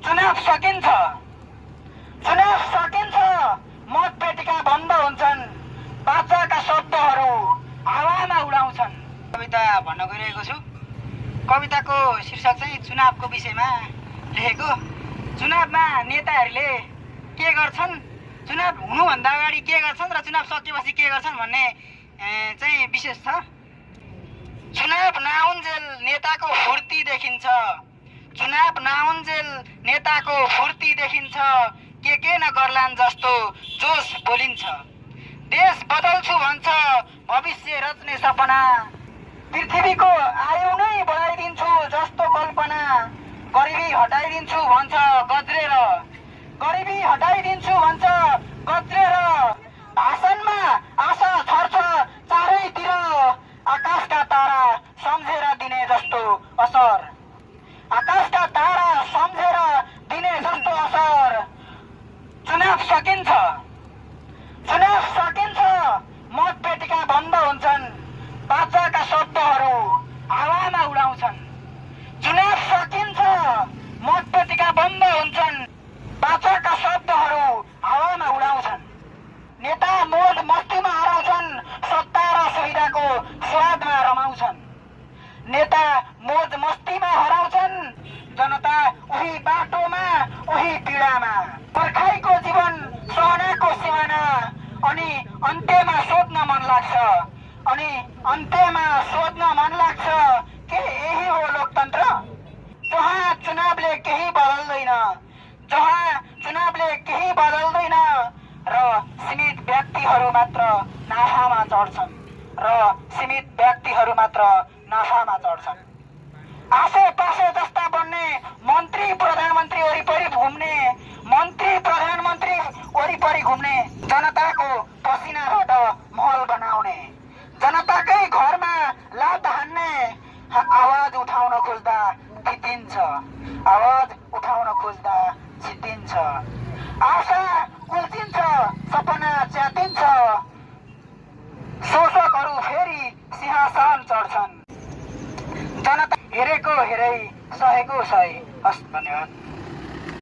चुनाव सकिन्छ, चुनाव सकिन्छ। मतपेटिका बन्द हुन्छन्, बाचाका शब्दहरू हावामा उडाउँछन्। कविता भन्न गइरहेको छु। कविताको शीर्षक चाहिँ चुनावको विषयमा लेखेको। चुनावमा नेताहरूले के गर्छन्, चुनाव हुनुभन्दा अगाडि के गर्छन् र चुनाव सकेपछि के गर्छन् भन्ने चाहिँ विशेष छ। चुनाव नहुन्जेल नेताको फुर्ती देखिन्छ, चुनाव नहुन्जेल नेताको फुर्ती देखिन्छ। के नगर्लान् जस्तो जोस बोलिन्छ। देश बदल्छु भन्छ, भविष्य रच्ने सपना। पृथ्वीको आयु नै बढाइदिन्छु जस्तो कल्पना। गरिबी हटाइदिन्छु भन्छ गज्रेर, गरिबी हटाइदिन्छु भन्छ गज्रेर। भाषणमा आशा छर्छ चारैतिर, आकाशका तारा सम्झेर दिने जस्तो असर, आकाशका तारा सम्झेर दिने जस्तो असर। चुनाव सकिन्छ, चुनाव सकिन्छ। मतपेटिका बन्द हुन्छन्, बाचाका शब्दहरू हावामा उडाउँछन्। चुनाव सकिन्छ, मतपेटिका बन्द हुन्छन्, बाचाका शब्दहरू हावामा उडाउँछन्। नेता मोज मस्तीमा हराउँछन्, सत्ता र सुविधाको स्वादमा रमाउँछन्। नेता मोज मस्तीमा हराउँछन्, जनता उही बाटोमा उही पीडामा। पर्खाइको जीवन सहनाको सिमाना, अनि अन्त्यमा सोध्न मन लाग्छ, अनि अन्त्यमा सोध्न मन लाग्छ के यही हो लोकतन्त्र? जहाँ चुनावले केही बदल्दैन, जहाँ चुनावले केही बदल्दैन र सीमित व्यक्तिहरू मात्र नाफामा चढ्छन्, र सीमित व्यक्तिहरू मात्र नाफामा चढ्छन्। आसे पासे जस्ता बन्ने, मन्त्री प्रधानमन्त्री वरिपरि घुम्ने, मन्त्री प्रधानमन्त्री वरिपरि घुम्ने। जनताको पसिनाबाट महल बनाउने, जनताकै घरमा लात हान्ने। आवाज उठाउन खोज्दा चित्तिन्छ, आवाज उठाउन खोज्दा चित्तिन्छ। आशा कुल्चिन्छ, सपना च्यातिन्छ। शोषकहरू फेरि सिंहासन चढ्छन्। जनता हेरेको हेरै, सहेको सहे। हस्, धन्यवाद।